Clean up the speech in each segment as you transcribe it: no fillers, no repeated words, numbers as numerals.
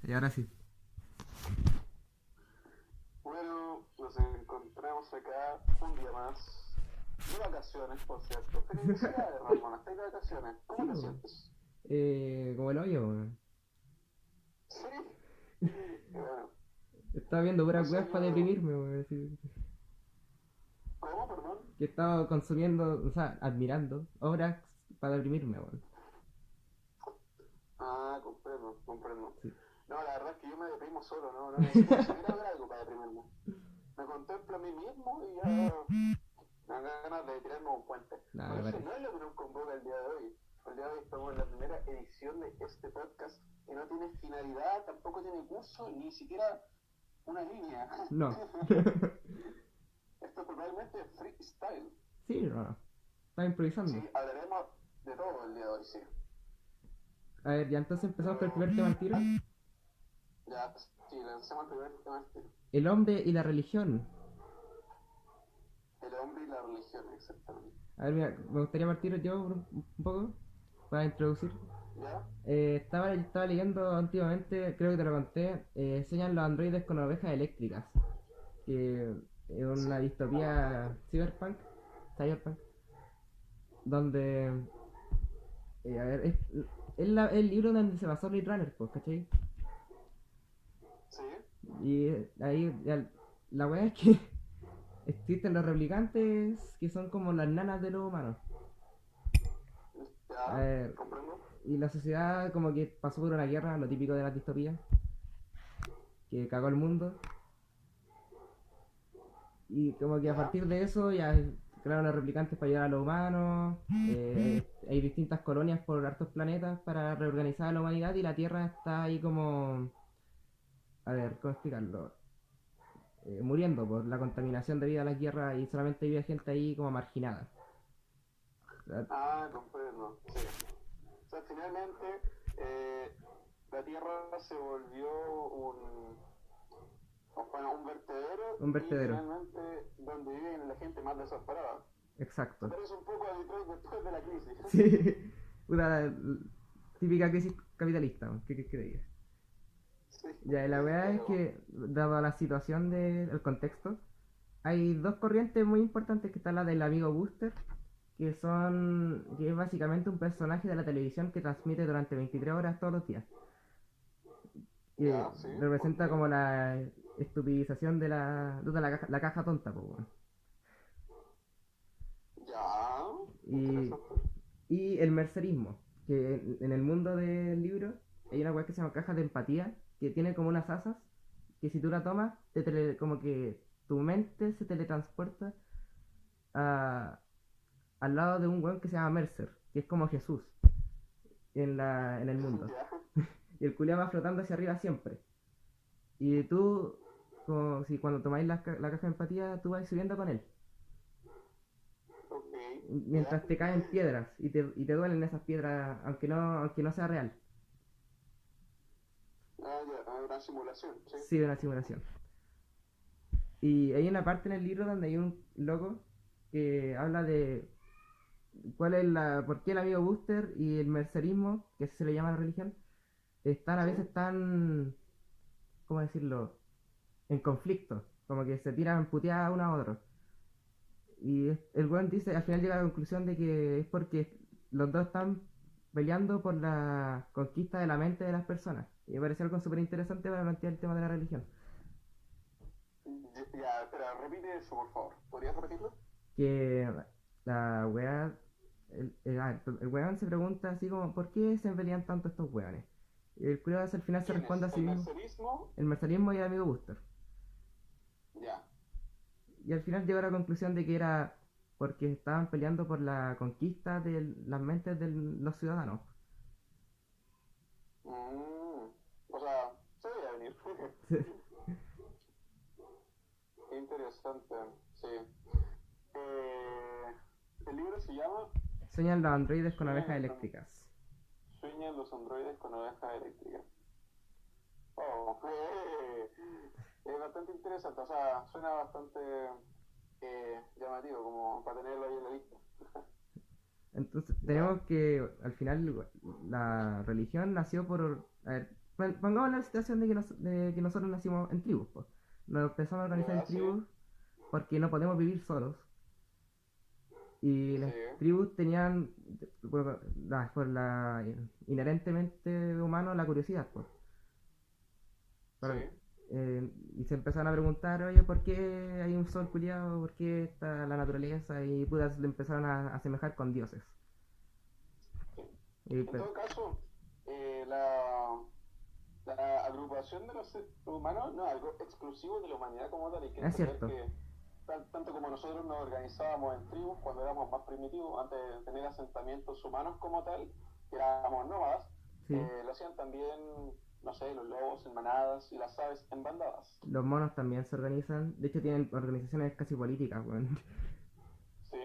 Y ahora sí. Bueno, nos encontramos acá un día más. De vacaciones, por cierto. Felicidades, Ramón. Estás de vacaciones. Sí, ¿Cómo te weón. sientes? Como el hoyo, weón. Sí. Y bueno, Estaba viendo no puras sé, weas para yo. deprimirme, weón. Así. ¿Cómo, perdón? Que estaba consumiendo, o sea, admirando obras para deprimirme, weón. Ah, comprendo, comprendo. Sí. No, la verdad es que yo me deprimo solo, no necesito ni siquiera ver algo para deprimirme. Me contemplo a mí mismo y ya me dan ganas de tirarme a un puente. Nada, Pero me eso parece. no es lo que nos convoca el día de hoy. El día de hoy estamos en la primera edición de este podcast que no tiene finalidad, tampoco tiene curso, ni siquiera una línea. No. Esto es totalmente freestyle. Sí, no. Estaba Sí, improvisando. hablaremos de todo el día de hoy, sí. A ver, ya entonces empezamos con el Pero primer tema al tiro. ya, sí, lancemos el primer tema del tiro. El hombre y la religión. El hombre y la religión, exactamente. A ver, mira, me gustaría partir yo un poco para introducir. ¿Ya? Estaba leyendo antiguamente, creo que te lo conté, enseñan los androides con ovejas eléctricas, que es Sí, una me contaste. distopía cyberpunk, donde, a ver, es el libro donde se basó Blade Runner, pues, ¿cachai? Sí, Y ahí la weá es que existen los replicantes que son como las nanas de los humanos. A ya, ver, comprendo. y la sociedad como que pasó por una guerra, lo típico de las distopías, que cagó el mundo. Y como que a Ya. partir de eso ya crearon los replicantes para ayudar a los humanos. Hay distintas colonias por hartos planetas para reorganizar a la humanidad y la Tierra está ahí como... A ver, ¿cómo explicarlo? Muriendo por la contaminación debido a las guerras y solamente vive gente ahí como marginada. Ah, comprendo. Sí. O sea, finalmente eh, la Tierra se volvió bueno, un vertedero Un y vertedero. finalmente donde vive la gente más desamparada. Se Exacto. parece un poco a Detroit después de la crisis. Sí. Una típica crisis capitalista, ¿qué creía? Sí, Ya, y la weá es pero que, dado la situación del contexto, hay dos corrientes muy importantes que está la del amigo Booster, que es básicamente un personaje de la televisión que transmite durante 23 horas todos los días. Y ya, sí, ok. representa como la estupidización la caja tonta, pues, weón. Ya, Y, interesante. y el mercerismo, que en el mundo del libro hay una weá que se llama caja de empatía, que tiene como unas asas, que si tú la tomas, como que tu mente se teletransporta a, al lado de un weón que se llama Mercer, que es como Jesús en el mundo. Ya, Y el culiao va flotando hacia arriba siempre. Y tú, como si cuando tomáis la caja de empatía, tú vas subiendo con él. ok, ya. Mientras te caen piedras y te duelen esas piedras, aunque no sea real. Ah, ya, una simulación, sí. Sí, de una simulación. Y hay una parte en el libro donde hay un loco que habla de por qué el amigo Booster y el mercerismo, que así se le llama a la religión, están a Sí, veces tan, ¿cómo decirlo?, en conflicto, como que se tiran puteadas uno a otro. Y el weón dice, al final llega a la conclusión de que es porque los dos están peleando por la conquista de la mente de las personas. Y me parece algo súper interesante para plantear el tema de la religión. ya, espera, repite eso, por favor. ¿Podrías repetirlo? Que la weá, el weón se pregunta así como, ¿por qué se pelean tanto estos weones? Y el curioso al final se responde ¿Quiénes? a sí ¿El mismo, mercerismo? el mercerismo y el amigo Buster. Ya. Y al final llegó a la conclusión de que era porque estaban peleando por la conquista de las mentes de los ciudadanos. O sea, se veía venir. Qué interesante, sí. Eh, el libro se llama Sueñan los androides con Sueñan ovejas los, eléctricas. Sueñan los androides con ovejas eléctricas. Oh, es bastante interesante, o sea, suena bastante llamativo, como para tenerlo ahí en la lista. Entonces ¿Ya? tenemos que al final la religión nació por... A ver, Pongamos la situación de que nosotros nacimos en tribus, pues. Nos empezamos a organizar en Ya, sí, tribus porque no podemos vivir solos. Y sí, las tribus tenían, por la inherentemente humano, la curiosidad, pues. sí. Para- y se empezaron a preguntar, oye, ¿por qué hay un sol culiado? ¿Por qué está la naturaleza? Y putas le empezaron a asemejar con dioses. Sí. Y, En todo caso, la agrupación de los seres humanos no es algo exclusivo de la humanidad como tal. Hay que es entender cierto, que tanto como nosotros nos organizábamos en tribus cuando éramos más primitivos, antes de tener asentamientos humanos como tal, que éramos nómadas, sí. lo hacían también, no sé, los lobos en manadas y las aves en bandadas. Los monos también se organizan. De hecho, tienen organizaciones casi políticas, weón. Sí.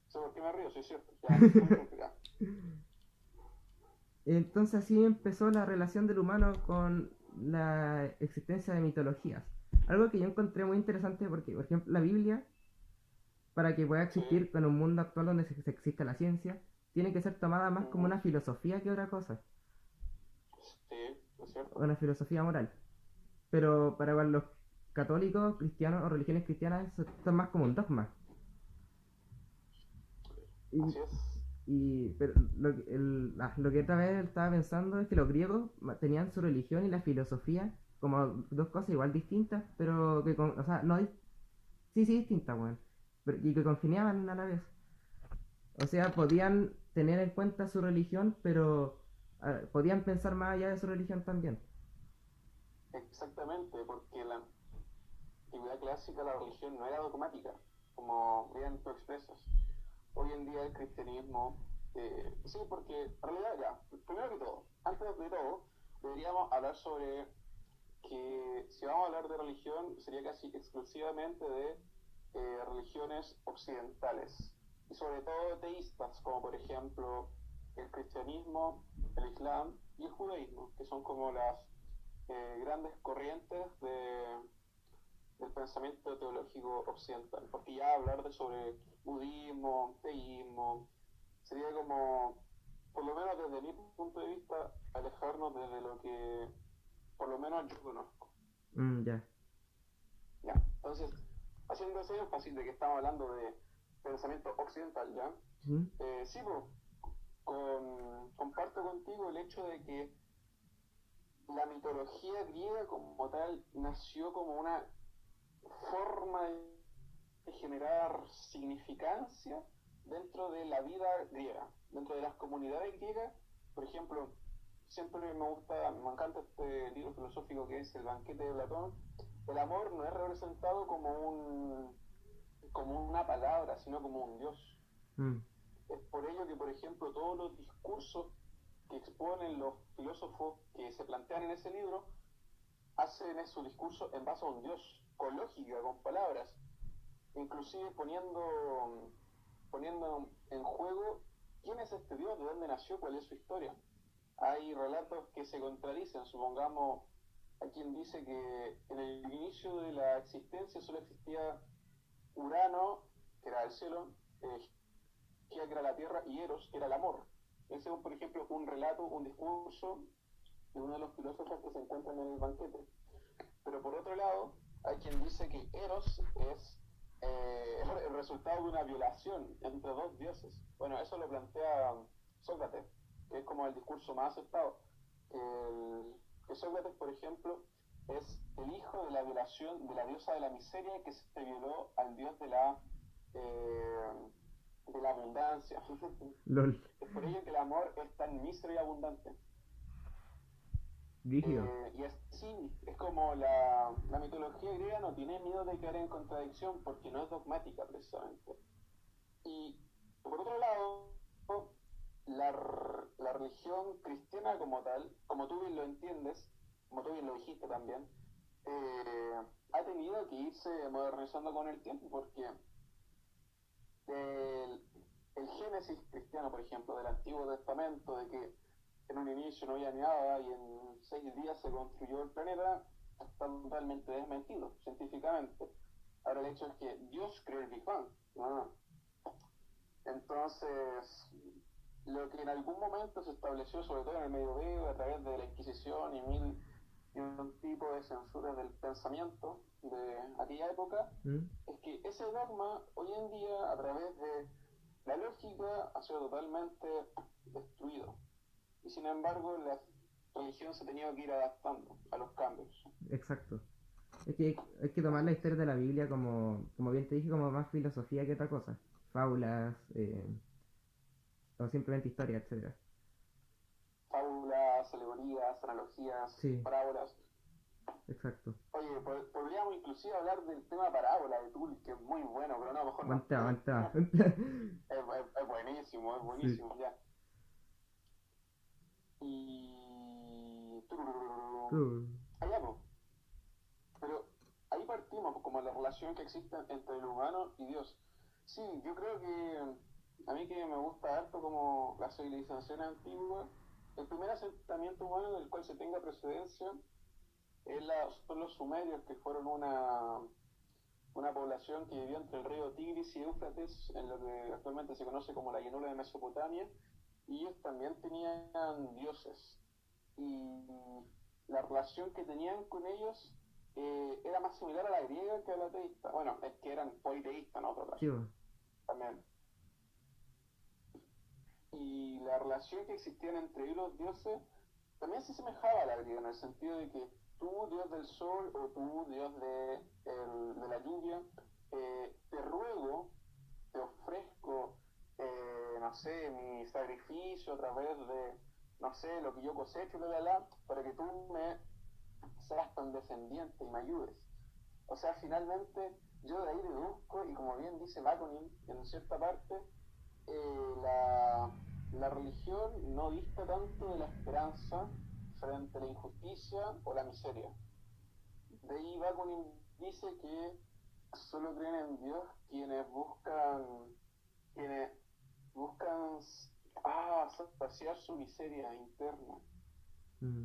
¿Sé por qué me río? Sí, es cierto. Ya, ya. Entonces así empezó la relación del humano con la existencia de mitologías. Algo que yo encontré muy interesante porque, por ejemplo, la Biblia, para que pueda Sí, existir en un mundo actual donde se existe la ciencia, tiene que ser tomada más como ujú, una filosofía que otra cosa, sí, es cierto. una filosofía moral. Pero para los católicos, cristianos o religiones cristianas, esto es más como un dogma. Y, Así es. pero lo que otra vez estaba pensando es que los griegos tenían su religión y la filosofía como dos cosas igual distintas, pero que, o sea, no, sí distintas, weón, y que congeniaban a la vez. O sea, podían tener en cuenta su religión, pero podían pensar más allá de su religión también. Exactamente, porque en la antigüedad clásica la religión no era dogmática, como bien tú expresas. Hoy en día el cristianismo, sí, porque en realidad ya, primero que todo, antes de todo, deberíamos hablar sobre que si vamos a hablar de religión, sería casi exclusivamente de religiones occidentales, y sobre todo teístas, como por ejemplo el cristianismo, el islam y el judaísmo, que son como las grandes corrientes del pensamiento teológico occidental, porque ya hablar de sobre budismo, teísmo, sería como, por lo menos desde mi punto de vista, alejarnos desde lo que por lo menos yo conozco. Ya. ¿Ya? Entonces, haciendo ese énfasis de que estamos hablando de pensamiento occidental, ¿ya? ¿Mm? Sí, pues, comparto contigo el hecho de que la mitología griega como tal nació como una forma de generar significancia dentro de la vida griega, dentro de las comunidades griegas. Por ejemplo, siempre me encanta este libro filosófico que es El banquete de Platón. El amor no es representado como una palabra, sino como un dios. Mm. Es por ello que, por ejemplo, todos los discursos que exponen los filósofos que se plantean en ese libro hacen su discurso en base a un dios, con lógica, con palabras, inclusive poniendo en juego quién es este dios, de dónde nació, cuál es su historia. Hay relatos que se contradicen, supongamos, hay quien dice que en el inicio de la existencia solo existía Urano, que era el cielo, que era la tierra, y Eros, que era el amor. Ese es, por ejemplo, un relato, un discurso de uno de los filósofos que se encuentran en el banquete. Pero por otro lado, hay quien dice que Eros es el resultado de una violación entre dos dioses. Bueno, eso lo plantea Sócrates, que es como el discurso más aceptado. Que Sócrates, por ejemplo, es el hijo de la violación de la diosa de la miseria que se violó al dios eh, de la abundancia. LOL. Es por ello que el amor es tan mísero y abundante. Rígido. Y así es como la mitología griega no tiene miedo de caer en contradicción porque no es dogmática precisamente. Y por otro lado, la, la religión cristiana como tal, como tú bien lo entiendes, como tú bien lo dijiste también, ha tenido que irse modernizando con el tiempo porque el, el génesis cristiano, por ejemplo, del Antiguo Testamento, de que en un inicio no había nada y en 6 días se construyó el planeta, está totalmente desmentido científicamente. Ahora el hecho es que Dios creó el Big Bang, ¿no? Entonces, lo que en algún momento se estableció, sobre todo en el medioevo, a través de la Inquisición y mil y un tipo de censura del pensamiento de aquella época, ¿Mm? es que ese dogma hoy en día, a través de la lógica, ha sido totalmente destruido. Y sin embargo, la religión se ha tenido que ir adaptando a los cambios. Exacto. Es que hay que tomar la historia de la Biblia como bien te dije, como más filosofía que otra cosa. Fábulas, o simplemente historia, etcétera. Fábulas, alegorías, analogías, Sí, parábolas. exacto. Oye, podríamos inclusive hablar del tema parábola de Tull, que es muy bueno, pero no, mejor Buen no. tema, buen tema. Es Sí. buenísimo, ya. Y... Uh, Allá, pues. Pero ahí partimos, pues, como la relación que existe entre el humano y Dios. Sí, yo creo que a mí que me gusta harto como la civilización antigua, el primer asentamiento humano del cual se tenga precedencia son los sumerios, que fueron una población que vivió entre el río Tigris y Éufrates, en lo que actualmente se conoce como la llanura de Mesopotamia, y ellos también tenían dioses. Y la relación que tenían con ellos era más similar a la griega que a la teísta. Bueno, es que eran politeístas, ¿no? Otro sí, caso, también. Y la relación que existía entre ellos los dioses también se asemejaba a la griega, en el sentido de que tú, dios del sol, o tú, dios de la lluvia, te ruego, te ofrezco, no sé, mi sacrificio a través de, no sé, lo que yo cosecho, para que tú me seas tan descendiente y me ayudes. O sea, finalmente, yo de ahí deduzco, y como bien dice Bakunin en cierta parte, la religión no dista tanto de la esperanza frente a la injusticia o la miseria. De ahí Bakunin dice que solo creen en Dios quienes buscan saciar su miseria interna. mm.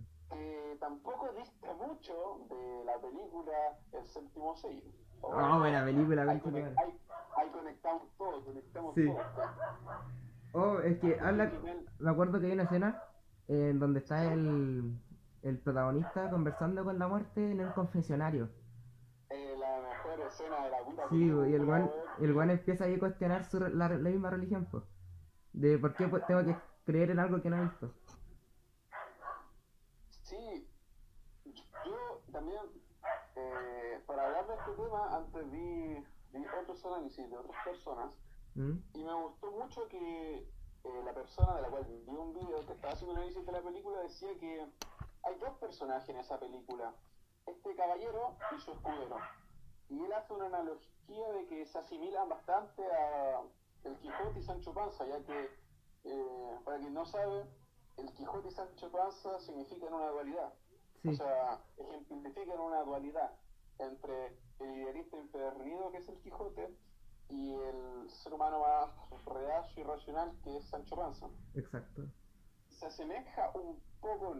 Tampoco dista mucho de la película El séptimo sello. Oh, buena película, Ahí, concha tu madre. ahí conectamos Sí. todo. Oh, es que Oye, habla. Miguel, Me acuerdo que hay una escena en donde está el protagonista conversando con la muerte en el confesionario. la mejor escena de la puta Sí, y película, weón. el guan empieza ahí a cuestionar la misma religión, pues. De por qué pues, tengo que creer en algo que no he visto. Sí, yo también, para hablar de este tema, antes vi otros análisis de otras personas ¿Mm? y me gustó mucho que la persona de la cual vi un video que estaba haciendo un análisis de la película decía que hay dos personajes en esa película, este caballero y su escudero. Y él hace una analogía de que se asimilan bastante a el Quijote y Sancho Panza, ya que, para quien no sabe, el Quijote y Sancho Panza significan una dualidad. O Sí, sea, ejemplifican una dualidad entre el idealista empedernido que es el Quijote y el ser humano más reacio y racional que es Sancho Panza. exacto. Se asemeja un poco,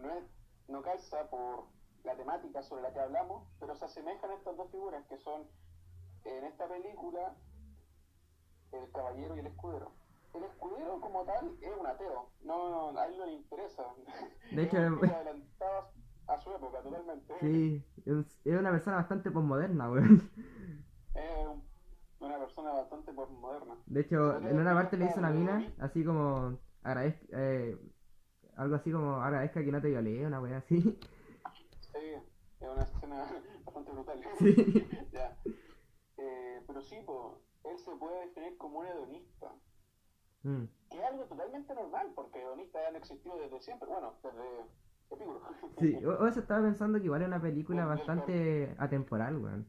no calza por la temática sobre la que hablamos, pero se asemejan estas dos figuras que son en esta película el caballero y el escudero. El escudero como tal es un ateo, no, a él no le interesa, De es hecho, un tipo adelantado a su época totalmente, sí, es una persona bastante posmoderna, weón. es una persona bastante postmoderna. De Se hecho, podría en una definir parte le hasta dice a una mina, hedonista. así como, algo así como, agradezca que no te violé, una wea así. Sí, es una escena bastante brutal. Sí. Ya. Pero sí, él se puede definir como un hedonista, Mm. que es algo totalmente normal, porque hedonistas han existido desde siempre, bueno, desde Epicuro. Sí, o eso estaba pensando que igual es una película Del bastante atemporal, weón.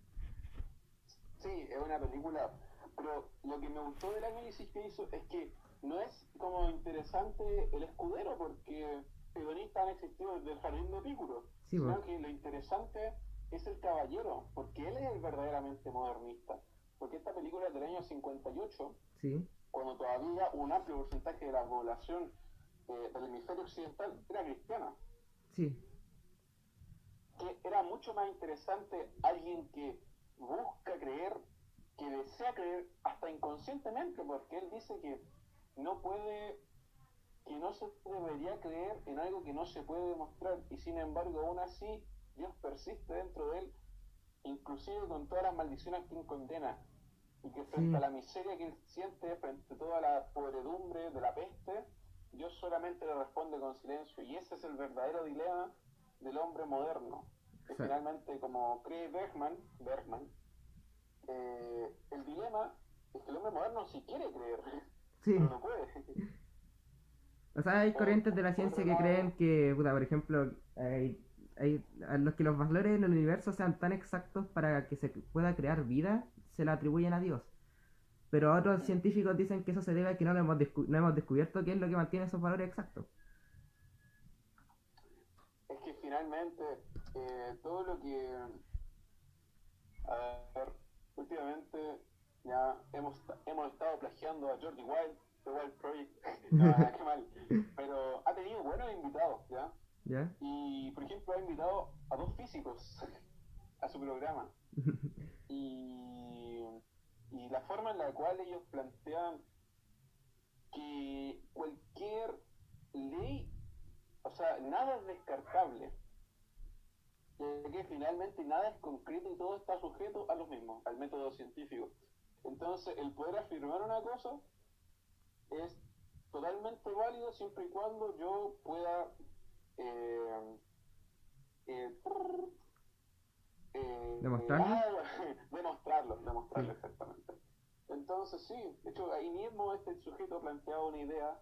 Sí, es una película, pero lo que me gustó del análisis que hizo es que no es como interesante el escudero, porque hedonistas han existido desde el jardín de Epicuro, Sí, pues, sino que lo interesante es el caballero, porque él es el verdaderamente modernista. Porque esta película es del año 58, sí, cuando todavía un amplio porcentaje de la población del hemisferio occidental era cristiana, sí, que era mucho más interesante alguien que busca creer, que desea creer hasta inconscientemente, porque él dice que no puede que no se debería creer en algo que no se puede demostrar, y sin embargo aún así Dios persiste dentro de él, inclusive con todas las maldiciones que él condena, y que frente a Sí, la miseria que él siente, frente a toda la podredumbre de la peste, Dios solamente le responde con silencio, y ese es el verdadero dilema del hombre moderno, que exacto. finalmente, como cree Bergman, el dilema es que el hombre moderno sí quiere creer, pero Sí. no puede. O sea, hay Por, corrientes de la por ciencia otro que creen lado, que, puta, por ejemplo, a los que los valores en el universo sean tan exactos para que se pueda crear vida, se la atribuyen a Dios. Pero otros científicos dicen que eso se debe a que no hemos descubierto qué es lo que mantiene esos valores exactos. es que finalmente todo lo que, a ver, últimamente ya hemos estado plagiando a Jordi Wild, The Wild Project, no, nada, qué mal, pero ha tenido buenos invitados, ¿ya? ¿Ya? Y, por ejemplo, ha invitado a dos físicos a su programa. Y, y la forma en la cual ellos plantean que cualquier ley, o sea, nada es descartable, ya que finalmente nada es concreto y todo está sujeto a lo mismo, al método científico. Entonces, el poder afirmar una cosa es totalmente válido siempre y cuando yo pueda eh, eh, ¿Demostrarlo? demostrarlo Sí. exactamente. Entonces, sí, de hecho, ahí mismo este sujeto planteaba una idea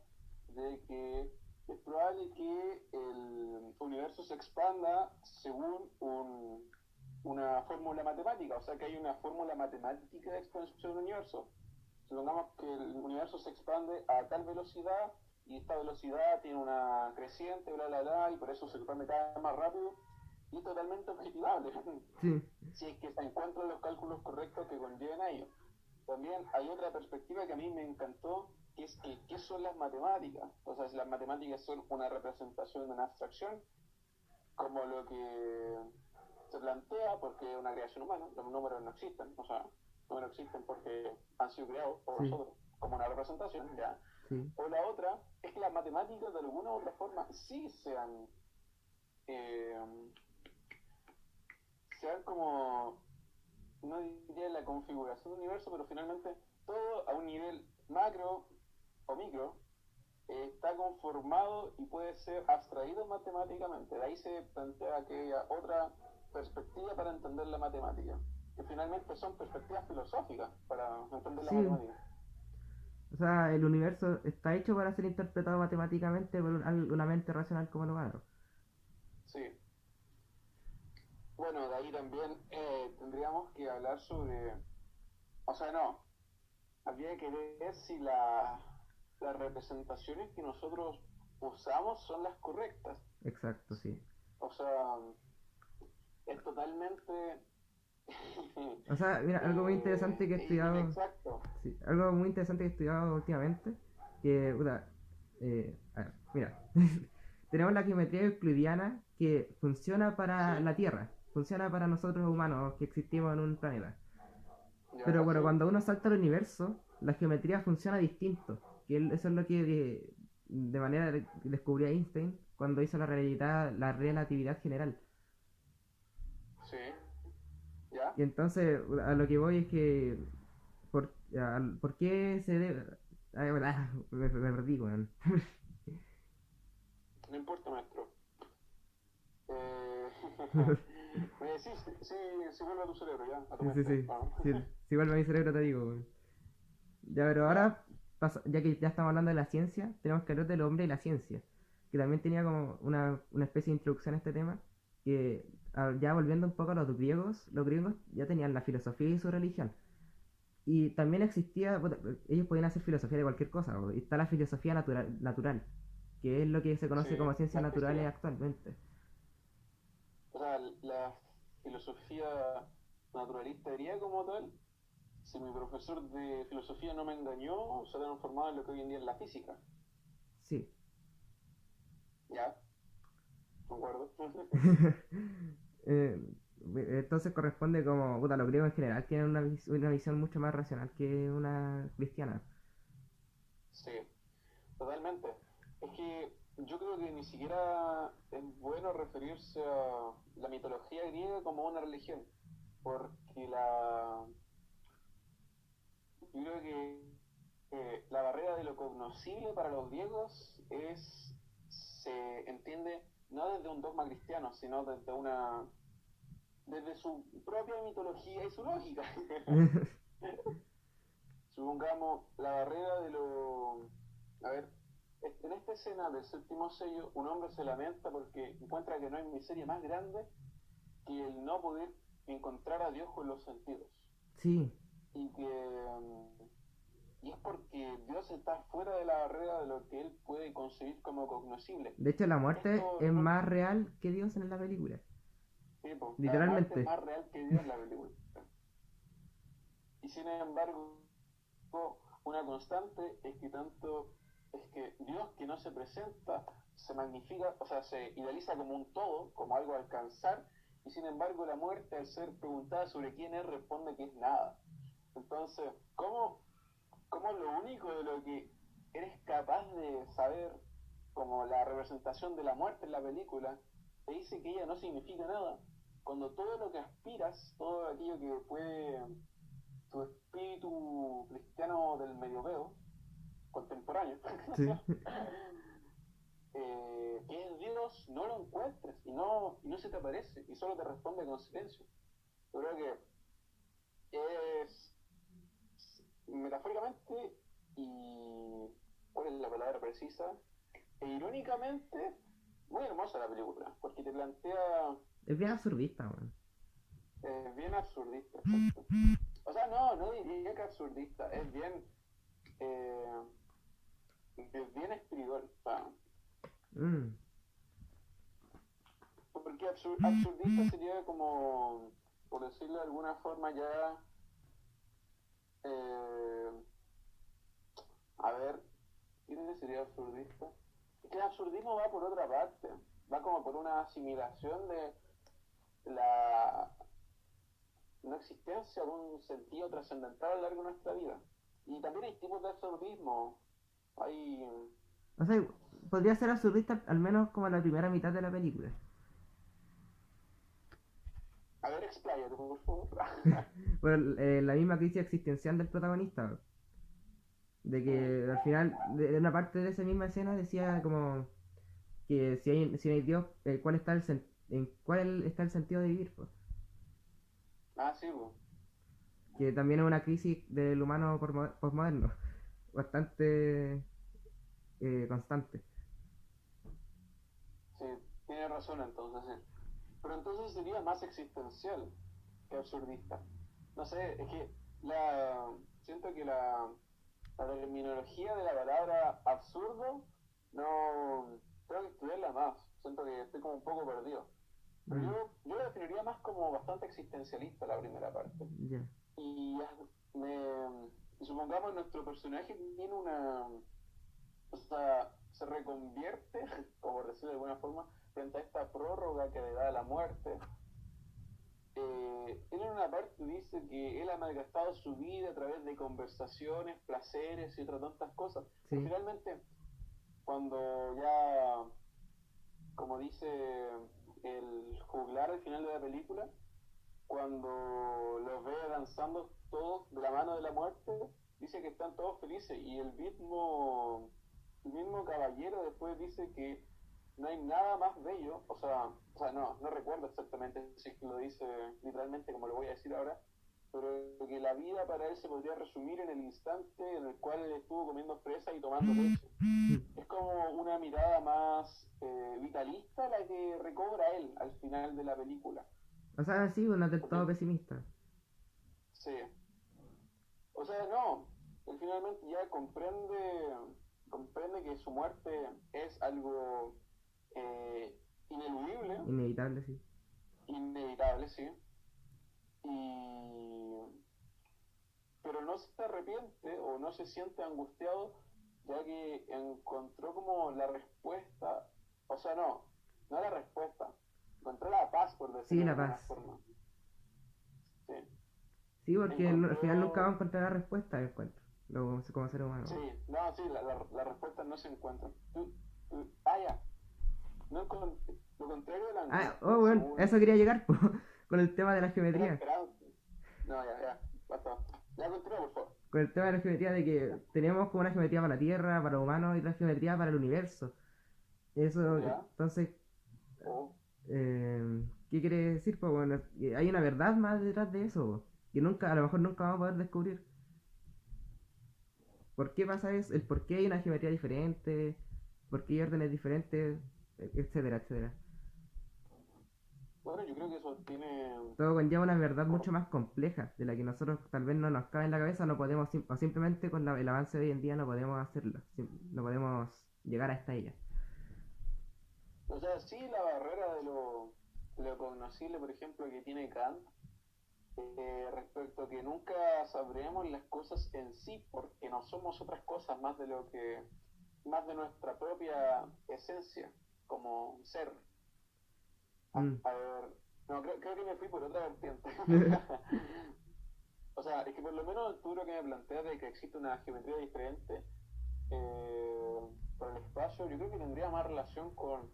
de que es probable que el universo se expanda según una fórmula matemática, o sea que hay una fórmula matemática de expansión del universo. Supongamos que el universo se expande a tal velocidad y esta velocidad tiene una creciente, bla, bla, bla, y por eso se expande cada vez más rápido y es totalmente objetivable Sí. si es que se encuentran los cálculos correctos que conlleven a ello. También hay otra perspectiva que a mí me encantó, que es que ¿qué son las matemáticas? O sea, si las matemáticas son una representación de una abstracción, como lo que se plantea, porque es una creación humana, los números no existen, o sea, los números existen porque han sido creados por Sí. nosotros, como una representación, ¿ya? Sí. O la otra es que las matemáticas de alguna u otra forma sí eh, sean como, no diría la configuración del universo, pero finalmente todo a un nivel macro o micro está conformado y puede ser abstraído matemáticamente. De ahí se plantea aquella otra perspectiva para entender la matemática, que finalmente son perspectivas filosóficas para entender la Sí. matemática. O sea, el universo está hecho para ser interpretado matemáticamente por una mente racional como el humano. Sí. Bueno, de ahí también tendríamos que hablar sobre, o sea, no, habría que ver si las representaciones que nosotros usamos son las correctas. Exacto, sí. O sea, es totalmente O sea, mira, algo muy interesante que he estudiado, inexacto. sí, algo muy interesante que he estudiado últimamente, que, puta, a ver, mira, tenemos la geometría euclidiana que funciona Sí, para la Tierra, funciona para nosotros humanos que existimos en un planeta. Pero ya, bueno, sí, cuando uno salta al universo, la geometría funciona distinto. Eso es lo que de manera descubrió Einstein cuando hizo la relatividad general. sí, ya. Y entonces, a lo que voy es que, ¿por qué se debe? Ay, bueno, me perdí, weón. No importa, maestro. Eh, sí, sí, sí, sí, vuelve a tu cerebro, ya, a tu Sí, sí, mente. sí. ¿No? Si vuelve a mi cerebro te digo, weón. Ya, pero Ya, ahora, ya que ya estamos hablando de la ciencia, tenemos que hablar del hombre y la ciencia. Que también tenía como una especie de introducción a este tema. Que ya volviendo un poco a los griegos ya tenían la filosofía y su religión. Y también existía, puta, ellos podían hacer filosofía de cualquier cosa, y está la filosofía natural, que es lo que se sí, conoce como ciencias más naturales física. actualmente. O sea, la filosofía naturalista diría como tal, si mi profesor de filosofía no me engañó, se ha transformado en lo que hoy en día es la física. Sí. Ya, ¿de acuerdo? Eh, entonces corresponde como, puta, los griegos en general tienen una visión mucho más racional que una cristiana. Sí, totalmente. Es que yo creo que ni siquiera es bueno referirse a la mitología griega como una religión, porque yo creo que la barrera de lo cognoscible para los griegos se entiende no desde un dogma cristiano, sino desde su propia mitología y su lógica. Supongamos la barrera de lo... A ver, en esta escena del séptimo sello, un hombre se lamenta porque encuentra que no hay miseria más grande que el no poder encontrar a Dios con los sentidos. Sí, Y que... y es porque Dios está fuera de la barrera de lo que él puede concebir como cognoscible. de hecho la muerte Esto es no... más real que Dios en la película, Sí, po, la muerte es literalmente. más real que Dios en la película. Y sin embargo, una constante es que Dios que no se presenta se magnifica, o sea, se idealiza como un todo, como algo a alcanzar, y sin embargo la muerte, al ser preguntada sobre quién es, responde que es nada. Entonces, ¿cómo lo único de lo que eres capaz de saber, como la representación de la muerte en la película, te dice que ella no significa nada? Cuando todo lo que aspiras, todo aquello que puede tu espíritu cristiano del medioveo, contemporáneo, Sí. que es Dios, no lo encuentres y no se te aparece y solo te responde con silencio. Yo creo que es metafóricamente y, ¿cuál es la palabra precisa? E irónicamente, muy hermosa la película, porque te plantea Es bien absurdista, weón. bien absurdista. Exacto. O sea, no diría que absurdista, eh, es bien espiritual. O sea, Mm. porque absurdista sería como, por decirlo de alguna forma, ya, eh, a ver, ¿qué sería absurdista? Es que el absurdismo va por otra parte, va como por una asimilación de la no existencia de un sentido trascendental a lo largo de nuestra vida. Y también hay tipos de absurdismo. Hay, O sea, podría ser absurdista al menos como la primera mitad de la película. a ver, expláyate, por favor. Por la misma crisis existencial del protagonista, de que al final, de una parte de esa misma escena decía como que si no hay Dios, ¿en cuál está el sentido de vivir? Pues? Ah, sí, pues. Que también es una crisis del humano postmoderno, bastante constante. Sí, tiene razón entonces, sí. Pero entonces sería más existencial que absurdista. No sé, es que siento que la terminología de la palabra absurdo no tengo que estudiarla más. Siento que estoy como un poco perdido. Pero Mm, yo la definiría más como bastante existencialista la primera parte. ya. Y, y supongamos nuestro personaje tiene o sea, se reconvierte, como por decirlo de alguna forma, frente a esta prórroga que le da la muerte. Él en una parte dice que él ha malgastado su vida a través de conversaciones, placeres y otras tantas cosas, pero Sí, finalmente cuando ya, como dice el juglar al final de la película, cuando los ve danzando todos de la mano de la muerte, dice que están todos felices y el mismo caballero después dice que no hay nada más bello, no recuerdo exactamente si lo dice literalmente como lo voy a decir ahora, pero que la vida para él se podría resumir en el instante en el cual él estuvo comiendo fresa y tomando leche. Es como una mirada más vitalista la que recobra él al final de la película. o sea, sí, no es del todo Porque, pesimista. sí, o sea, no, él finalmente ya comprende que su muerte es algo ineludible, Inevitable, sí. inevitable, sí, y, pero no se arrepiente o no se siente angustiado ya que encontró como la respuesta, o sea, no la respuesta, encontró la paz, por Sí, decirlo de la alguna paz. forma, sí, Sí, porque al final nunca va a encontró, encontrar la respuesta, encuentro, como ser humano. sí, no, sí, la respuesta no se encuentra. Ya. No, lo contrario de la Ah, angustia, oh, bueno, a según... eso quería llegar, po, con el tema de la Era geometría. esperanza. No, ya, basta. Ya continúa, por favor. Con el tema de la geometría de que tenemos como una geometría para la Tierra, para los humanos y otra geometría para el universo. Eso, Ya, entonces, oh, ¿qué quiere decir? Pues bueno, que hay una verdad más detrás de eso, po, que nunca, a lo mejor nunca vamos a poder descubrir. ¿Por qué pasa eso? El por qué hay una geometría diferente, por qué hay órdenes diferentes, etcétera, etcétera. bueno, yo creo que eso tiene... Todo conlleva una verdad mucho más compleja, de la que nosotros tal vez no nos cabe en la cabeza, no podemos, o simplemente con el avance de hoy en día no podemos hacerlo, no podemos llegar hasta ella. O sea, sí, la barrera de lo cognoscible, por ejemplo, que tiene Kant, respecto a que nunca sabremos las cosas en sí, porque no somos otras cosas más de lo que, más de nuestra propia esencia como ser. Mm. A ver, no, creo que me fui por otra vertiente. O sea, es que por lo menos tú lo que me planteas de que existe una geometría diferente por el espacio, yo creo que tendría más relación con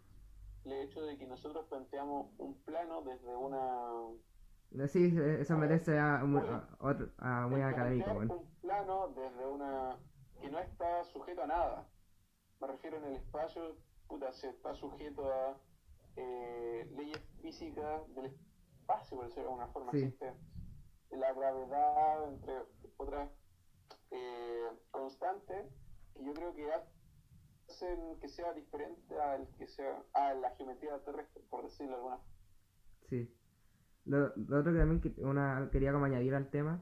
el hecho de que nosotros planteamos un plano desde una... Sí, eso A ver, merece oye, a muy el académico, plantear bueno. un plano desde una... que no está sujeto a nada. Me refiero en el espacio, puta, se está sujeto a leyes físicas del espacio, por decirlo de alguna forma. Sí, Existe la gravedad, entre otras constantes, que yo creo que hacen que sea diferente al que sea a la geometría terrestre, por decirlo de alguna forma. sí. Lo otro que también quería como añadir al tema,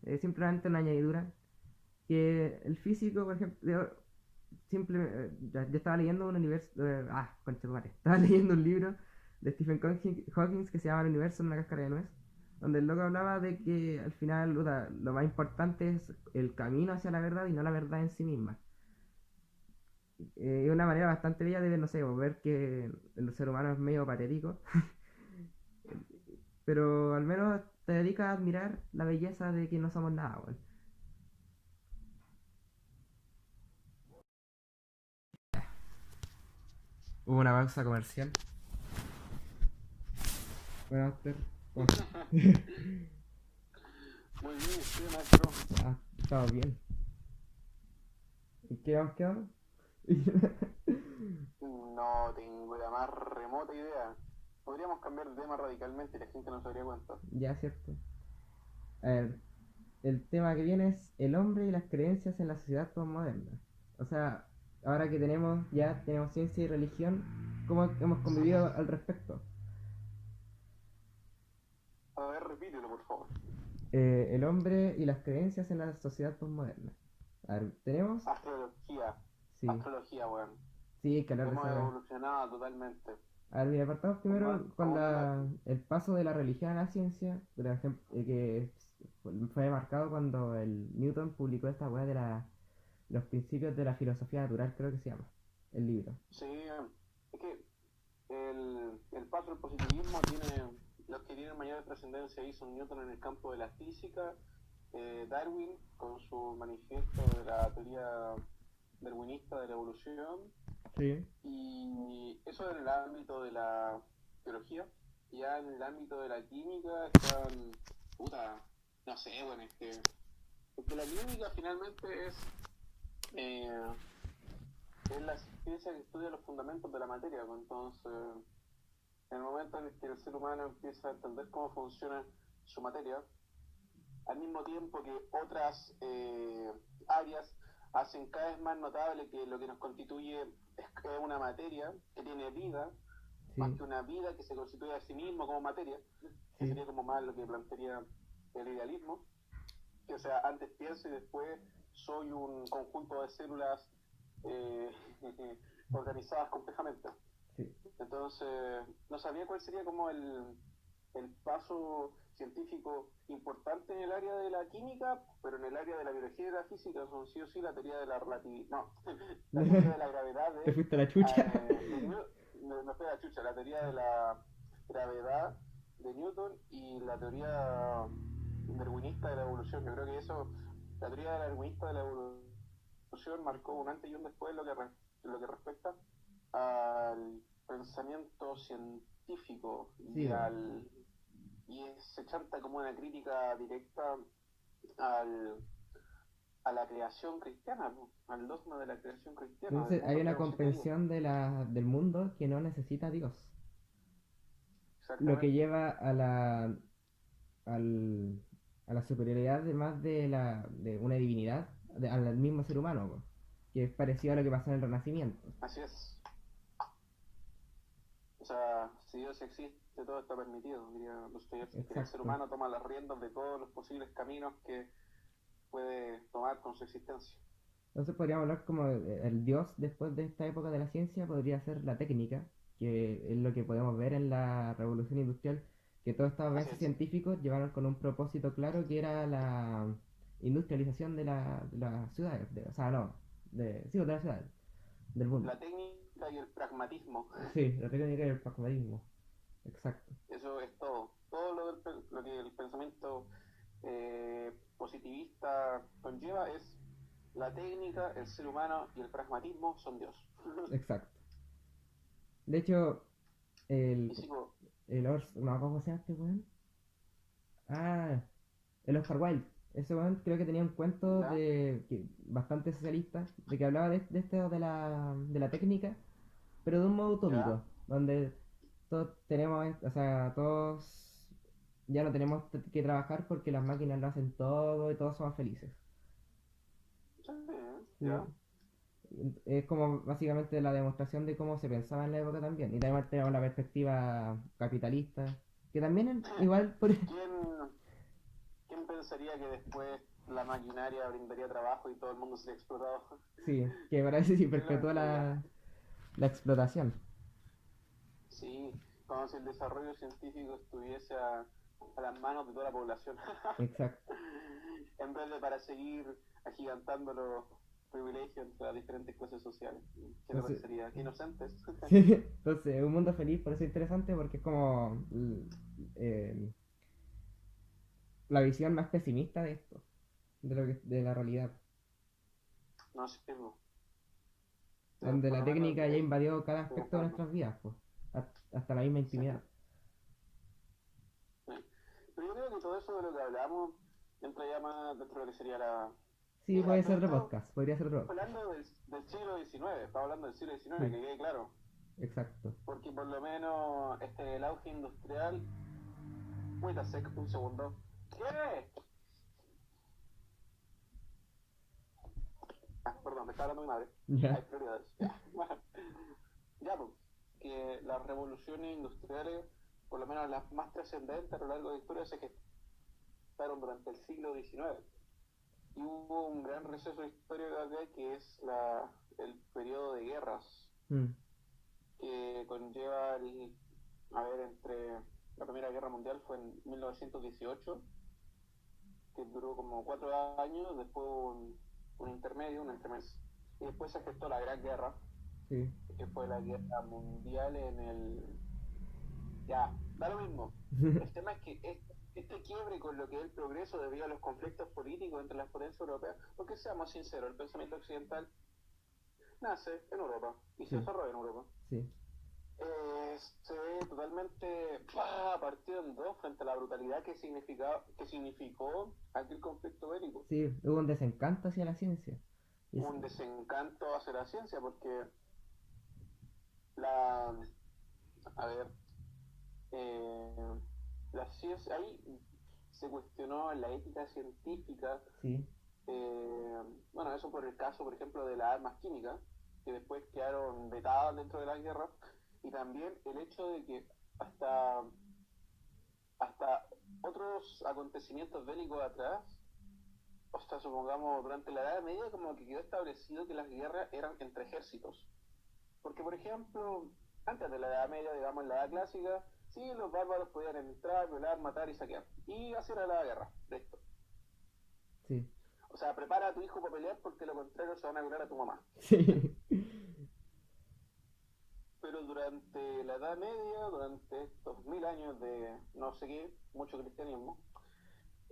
es simplemente una añadidura, que el físico, por ejemplo, yo estaba leyendo un universo, concha tu madre, estaba leyendo un libro de Stephen Hawking que se llama El universo en una cáscara de nuez, donde el loco hablaba de que al final lo más importante es el camino hacia la verdad y no la verdad en sí misma. Es una manera bastante bella de, no sé, ver que el ser humano es medio patético, pero al menos te dedicas a admirar la belleza de que no somos nada, weón. Hubo una pausa comercial. Bueno, After, ¿cómo estás? Muy bien, sí, maestro. Estamos bien. ¿En qué hemos quedado? No tengo la más remota idea. Podríamos cambiar de tema radicalmente y la gente no se daría cuenta. Ya, cierto. A ver, el tema que viene es el hombre y las creencias en la sociedad postmoderna. O sea, ahora que ya tenemos ciencia y religión, ¿cómo hemos convivido al respecto? A ver, repítelo, por favor. El hombre y las creencias en la sociedad postmoderna. A ver, tenemos. Astrología. Sí, Astrología, weón. sí, hay que hablar de Hemos esa wea. evolucionado totalmente. A ver, mira, partamos primero con ¿Cómo más? el paso de la religión a la ciencia, por ejemplo, que fue marcado cuando el Newton publicó esta weá de los principios de la filosofía natural, creo que se llama, el libro. Sí, es que el paso del positivismo tiene, los que tienen mayor trascendencia ahí son Newton en el campo de la física, Darwin con su manifiesto de la teoría darwinista de la evolución, Sí. y eso en el ámbito de la biología. Ya en el ámbito de la química están, puta, no sé, bueno, es que la química finalmente eh, es la ciencia que estudia los fundamentos de la materia, pues. Entonces, en el momento en el que el ser humano empieza a entender cómo funciona su materia, al mismo tiempo que otras áreas hacen cada vez más notable que lo que nos constituye es una materia que tiene vida, más Sí, que una vida que se constituye a sí mismo como materia, que sí, sería como más lo que plantearía el idealismo, que o sea, antes pienso y después soy un conjunto de células eh, organizadas complejamente. sí. Entonces, no sabía cuál sería como el paso científico importante en el área de la química, pero en el área de la biología y de la física son sí o sí la teoría de la relatividad, no, la teoría de la gravedad Te fuiste a la chucha. no fue la chucha, la teoría de la gravedad de Newton y la teoría darwinista de la evolución. Yo creo que eso, la teoría darwinista de la evolución marcó un antes y un después en lo que en lo que respecta al pensamiento científico Sí, bueno, se chanta como una crítica directa al, a la creación cristiana, ¿no? Al dogma de la creación cristiana, del entonces hay mundo una creado en 7 días. comprensión del mundo que no necesita a Dios. Lo que Exactamente. lleva al- a la superioridad de más de una divinidad al mismo ser humano, po, que es parecido a lo que pasó en el Renacimiento. Así es. O sea, si Dios existe, todo está permitido, diría Dostoyevsky, que el ser Exacto. humano toma las riendas de todos los posibles caminos que puede tomar con su existencia. Entonces podríamos hablar como el Dios después de esta época de la ciencia podría ser la técnica, que es lo que podemos ver en la revolución industrial, que todos estos Así avances es. científicos llevaron con un propósito claro que era la industrialización de las ciudades, o sea, no, sí, de las ciudades, del mundo. La técnica y el pragmatismo, Sí, la técnica y el pragmatismo, exacto, eso es todo. Todo lo que el pensamiento positivista conlleva es la técnica, el ser humano y el pragmatismo son Dios. exacto. De hecho, Y el, sigo, no me acuerdo cómo se llama este weón. Ah, el Oscar Wilde. Ese weón creo que tenía un cuento ¿ya? bastante socialista, de que hablaba de esto de la técnica, pero de un modo ¿Ya? utópico, donde todos tenemos, o sea, todos ya no tenemos que trabajar porque las máquinas lo hacen todo y todos somos felices. Sí, Sí. ¿ya? Es como básicamente la demostración de cómo se pensaba en la época también. Y también tenemos la perspectiva capitalista, que también igual por... ¿Quién, ¿Quién pensaría que después la maquinaria brindaría trabajo y todo el mundo sería explotado? Sí, que parece sí ¿Quién lo perpetúa pensaría? la explotación. Sí, como si el desarrollo científico estuviese a las manos de toda la población, Exacto. en vez de para seguir agigantando los privilegios entre las diferentes clases sociales. ¿Quién lo Entonces, pensaría? Qué inocentes. sí, entonces, un mundo feliz por eso es interesante porque es como eh, la visión más pesimista de esto, de la realidad, No sé, no. donde Por la lo menos técnica ya ahí invadió cada estoy de aspecto de acuerdo. nuestras vidas, pues, hasta la misma Sí. intimidad. Sí. Pero yo creo que todo eso de lo que hablamos entra ya más dentro de lo que sería la... Sí, puede ser Pero otro estamos podcast, podría ser otro podcast. hablando del siglo XIX, estamos hablando del siglo XIX, Sí, que quede claro. exacto. Porque por lo menos el auge industrial... Wait a sec, un segundo. ¿Qué? Ah, perdón, me está hablando mi madre. Ya, Hay prioridades. Ya, bueno. Ya, pues, que las revoluciones industriales, por lo menos las más trascendentes a lo largo de la historia, se gestaron durante el siglo XIX. Y hubo un gran receso histórico acá que es el periodo de guerras mm, que conlleva a ver, entre la Primera Guerra Mundial fue en 1918, que duró como 4 años, después un intermedio, un entremés, y después se gestó la Gran Guerra, sí. que fue la guerra mundial en el... Ya, da lo mismo. El tema es que este quiebre con lo que es el progreso debido a los conflictos políticos entre las potencias europeas, porque seamos sinceros, el pensamiento occidental nace en Europa y se Sí, desarrolla en Europa. sí. Se ve totalmente partido en dos frente a la brutalidad que significó aquel conflicto bélico. Sí, hubo un desencanto hacia la ciencia. Y Un desencanto hacia la ciencia porque la, a ver, eh, la ciencia, ahí se cuestionó la ética científica, sí, eh, bueno, eso por el caso, por ejemplo, de las armas químicas, que después quedaron vetadas dentro de la guerra, y también el hecho de que hasta, hasta otros acontecimientos bélicos atrás, o sea, supongamos durante la Edad Media, como que quedó establecido que las guerras eran entre ejércitos. Porque, por ejemplo, antes de la Edad Media, digamos, en la Edad Clásica, sí, los bárbaros podían entrar, violar, matar y saquear. Y así era la guerra, de esto. sí, O sea, prepara a tu hijo para pelear porque lo contrario se van a violar a tu mamá. sí. Pero durante la Edad Media, durante estos 1000 años de no sé qué, mucho cristianismo,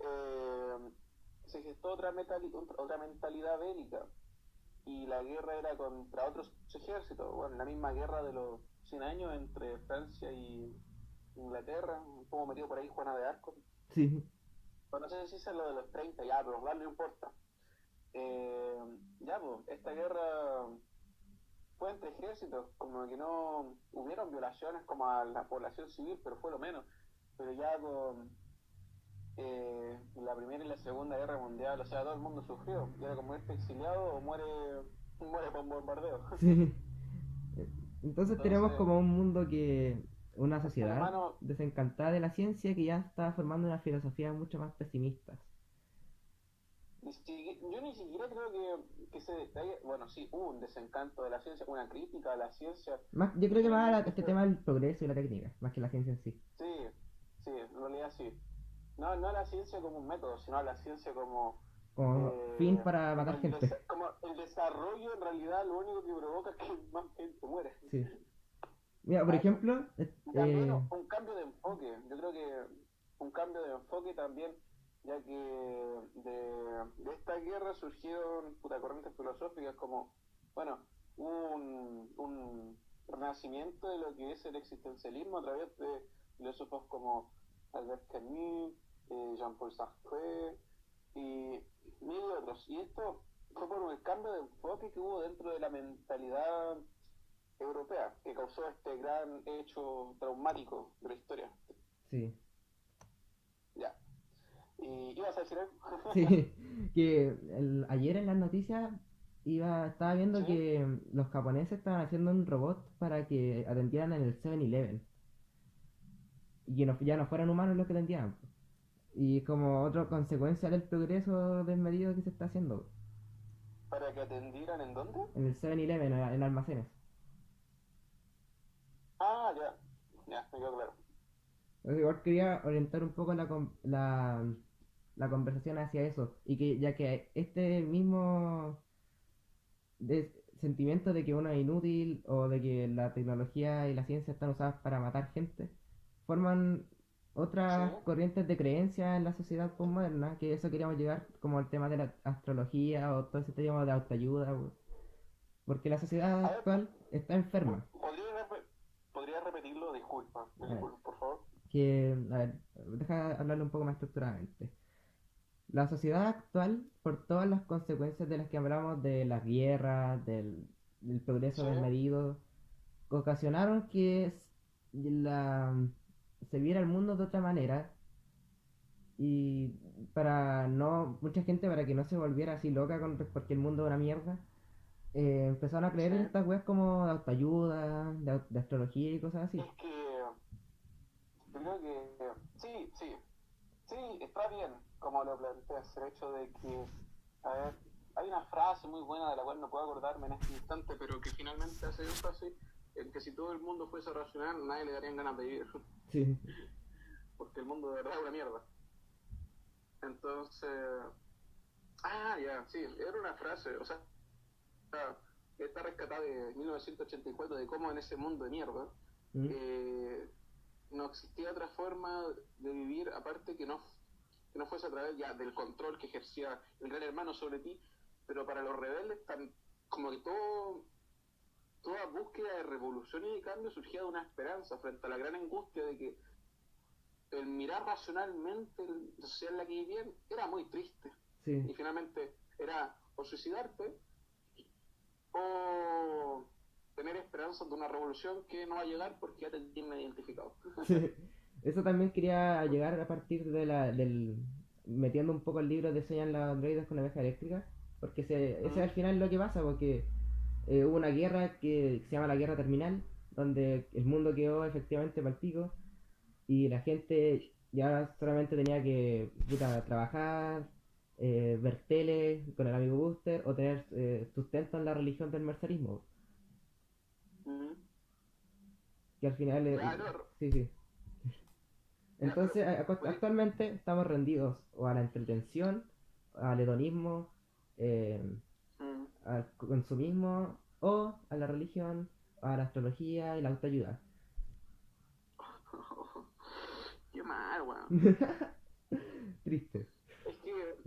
eh, se gestó otra mentalidad bélica, y la guerra era contra otros ejércitos. Bueno, la misma guerra de los 100 años entre Francia y Inglaterra, un poco metido por ahí Juana de Arco. Sí. Pues no sé si es lo de los 30 ya, pero igual no importa. Ya, pues, esta guerra fue entre ejércitos, como que no hubieron violaciones como a la población civil, pero fue lo menos. Pero ya con la Primera y la Segunda Guerra Mundial, o sea, todo el mundo sufrió. Ya era como irte exiliado o muere por bombardeo. Sí. Entonces tenemos Entonces, como un mundo una el sociedad hermano, desencantada de la ciencia que ya está formando una filosofía mucho más pesimista. yo ni siquiera creo que se detalle, bueno, sí, hubo un desencanto de la ciencia, una crítica a la ciencia, Más, yo y creo que más finalmente este tema del progreso y la técnica, más que la ciencia en sí. sí, sí, en realidad sí. No, no a la ciencia como un método, sino a la ciencia Como fin para como matar gente. como el desarrollo en realidad lo único que provoca es que más gente muere. Sí. Mira, por A eso. ejemplo, Y también un cambio de enfoque, yo creo que un cambio de enfoque también, ya que de esta guerra surgieron corrientes filosóficas como, bueno, un renacimiento de lo que es el existencialismo a través de filósofos como Albert Camus, Jean-Paul Sartre y mil otros. Y esto fue por el cambio de enfoque que hubo dentro de la mentalidad europea, que causó este gran hecho traumático de la historia. sí. Ya. ¿Y ibas a decir algo? Sí, que ayer en las noticias estaba viendo ¿Sí? que los japoneses estaban haciendo un robot para que atendieran en el 7-Eleven y que ya no fueran humanos los que atendían. Y como otra consecuencia del progreso desmedido que se está haciendo ¿Para que atendieran en dónde? en el 7-Eleven, en almacenes. Ah, ya. Ya, me quedó claro. Entonces, igual quería orientar un poco la conversación hacia eso y que ya que este mismo sentimiento de que uno es inútil o de que la tecnología y la ciencia están usadas para matar gente, forman ¿Sí? otras corrientes de creencia en la sociedad postmoderna, que eso queríamos llegar como al tema de la astrología o todo ese tema de autoayuda, porque la sociedad A ver, actual está enferma. ¿podría repetirlo? Disculpa, A ver, por favor. a ver, deja hablarlo un poco más estructuradamente. La sociedad actual, por todas las consecuencias de las que hablamos, de las guerras, del progreso ¿Sí? desmedido, ocasionaron que la, se viera el mundo de otra manera y mucha gente para que no se volviera así loca porque el mundo es una mierda, empezaron a creer ¿Sí? en estas weas como de autoayuda, de astrología y cosas así. Es que yo creo que sí, sí, sí, está bien como lo planteas, el hecho de que, a ver, hay una frase muy buena de la cual no puedo acordarme en este instante, pero que finalmente hace énfasis en que si todo el mundo fuese racional, nadie le darían ganas de vivir, Sí, porque el mundo de verdad es una mierda. Entonces, ya, sí, era una frase, o sea, está rescatada de 1984, de cómo en ese mundo de mierda ¿Mm? no existía otra forma de vivir aparte que no fuese a través ya del control que ejercía el gran hermano sobre ti, pero para los rebeldes como que toda búsqueda de revolución y de cambio surgía de una esperanza frente a la gran angustia de que el mirar racionalmente la sociedad en la que vivían era muy triste Sí. y finalmente era o suicidarte o tener esperanza de una revolución que no va a llegar porque ya te tienen identificado. Eso también quería llegar a partir metiendo un poco el libro de Sueñan los androides con la oveja eléctrica, porque ese es al final lo que pasa, porque hubo una guerra que se llama la Guerra Terminal, donde el mundo quedó efectivamente palpico y la gente ya solamente tenía que trabajar, ver tele con el amigo Booster o tener sustento en la religión del mercerismo, que al final Claro, sí, sí. ya, pero Entonces, podéis. actualmente estamos rendidos o a la entretención, al hedonismo, eh, Mm. al consumismo o a la religión, a la astrología y la autoayuda. Qué mal, weón. Triste. Es que,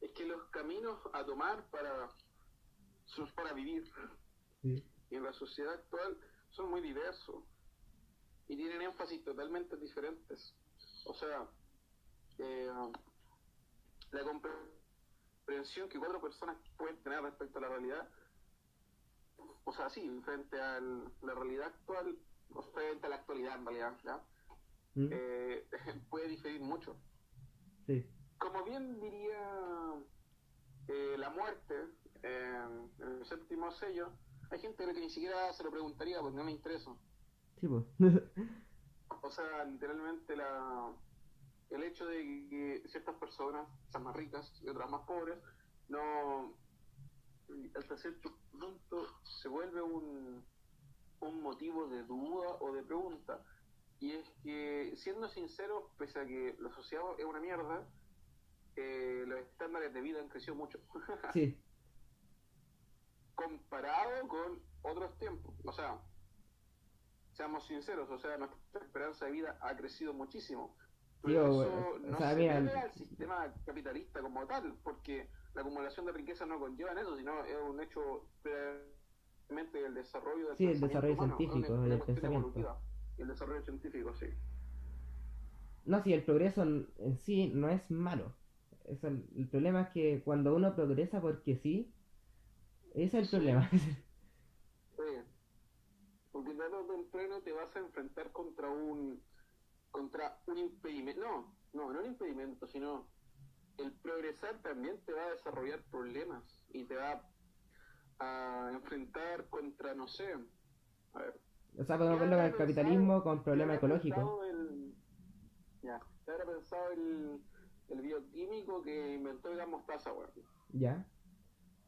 es que los caminos a tomar para son para vivir. Sí. Y en la sociedad actual son muy diversos y tienen énfasis totalmente diferentes. O sea, eh, la comprensión que cuatro personas pueden tener respecto a la realidad, o sea, sí, frente a la realidad actual, o frente a la actualidad en realidad, ¿ya? ¿Mm? Puede diferir mucho. Sí. Como bien diría la muerte en el séptimo sello, hay gente que ni siquiera se lo preguntaría porque no le interesa. Sí, pues. O sea, literalmente el hecho de que ciertas personas sean más ricas y otras más pobres, no, hasta cierto punto se vuelve un motivo de duda o de pregunta. Y es que, siendo sinceros, pese a que la sociedad es una mierda, los estándares de vida han crecido mucho. Sí. Comparado con otros tiempos. O sea, seamos sinceros, o sea, nuestra esperanza de vida ha crecido muchísimo. Sí, Pero eso o no sea, se mira, debe al sistema capitalista como tal, porque la acumulación de riqueza no conlleva en eso, sino es un hecho previamente del desarrollo del sí, el pensamiento desarrollo humano, es científico y una el cuestión pensamiento. evolutiva. Y el desarrollo científico, sí. No, sí, el progreso en sí no es malo. El problema es que cuando uno progresa porque sí, ese es el Sí, problema. sí. Porque tarde o temprano te vas a enfrentar contra un impedimento. No un impedimento, sino el progresar también te va a desarrollar problemas y te va a enfrentar contra, no sé, a ver, O sea, ¿qué podemos verlo con habrá el pensado, capitalismo, con qué problemas habrá ecológicos. pensado qué habrá pensado el bioquímico que inventó la mostaza, weón? ¿Ya?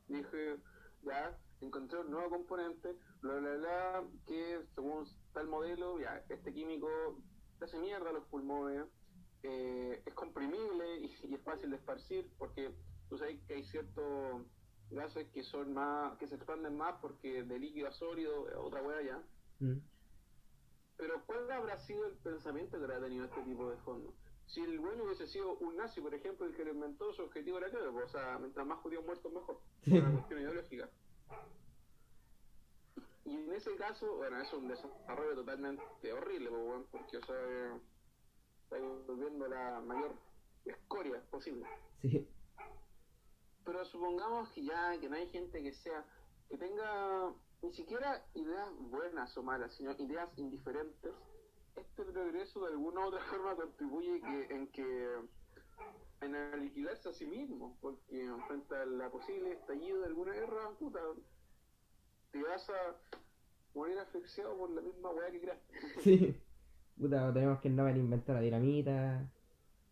Dije, ya, encontré un nuevo componente, bla, bla, bla, que según tal modelo, ya, este químico te hace mierda a los pulmones, es comprimible y es fácil de esparcir, porque tú sabes que hay ciertos gases que son más, que se expanden más porque de líquido a sólido, otra wea ya. Mm. Pero ¿cuál habrá sido el pensamiento que habrá tenido este tipo de fondo? Si el bueno hubiese sido un nazi, por ejemplo, el que lo inventó, su objetivo era claro, o sea, mientras más judíos muertos, mejor. Por una Sí. cuestión ideológica. Y en ese caso, bueno, es un desarrollo totalmente horrible, bueno, porque, o sea, está volviendo la mayor escoria posible. Sí. Pero supongamos que no hay gente que tenga ni siquiera ideas buenas o malas, sino ideas indiferentes. Este progreso de alguna u otra forma contribuye en aniquilarse a sí mismo, porque frente a la posible estallido de alguna guerra, puta, te vas a morir asfixiado por la misma weá que creaste. Sí. Puta, o tenemos que el Nobel inventó la dinamita.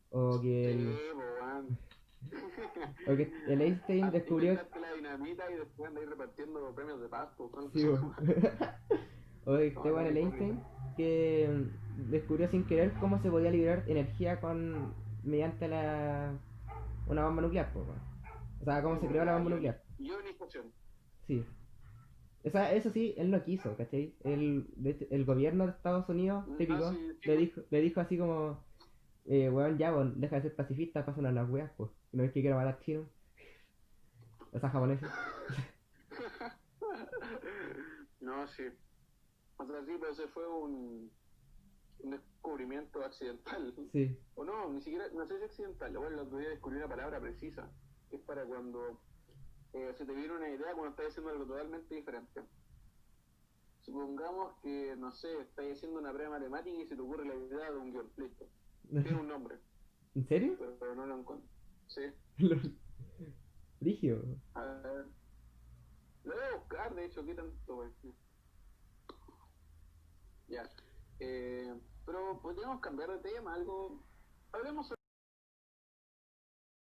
O que Sí, el, weón. o que el Einstein descubrió. Inventaste la dinamita y después andáis repartiendo premios de paz, pues, Sí, bo. O este no, bueno, tan el hipócrita. Einstein, que descubrió sin querer cómo se podía liberar energía mediante una bomba nuclear, pues, weón. O sea, cómo Sí, se pues creó la la bomba nuclear. ionización. Sí. O sea, eso sí, él no quiso, ¿cachai? De hecho, el gobierno de Estados Unidos, Ah, típico, sí, sí, le dijo así como, weón, ya, weón, deja de ser pacifista, pásanos las weas, pues. ¿No es que quiero matar chinos? O sea, japoneses. no, sí. O sea, sí, pero ese fue un descubrimiento accidental. Sí. O no, ni siquiera, no sé si accidental. Bueno, el otro día descubrí una palabra precisa, que es para cuando se te viene una idea cuando estás haciendo algo totalmente diferente. Supongamos que, no sé, estás haciendo una prueba matemática y se te ocurre la idea de un guión. Listo. Tiene un nombre, ¿En serio? pero no lo encuentro. Sí. Brigio. A ver. Lo voy a buscar, de hecho, ¿qué tanto? Ya. Pero podríamos cambiar de tema, algo. Hablemos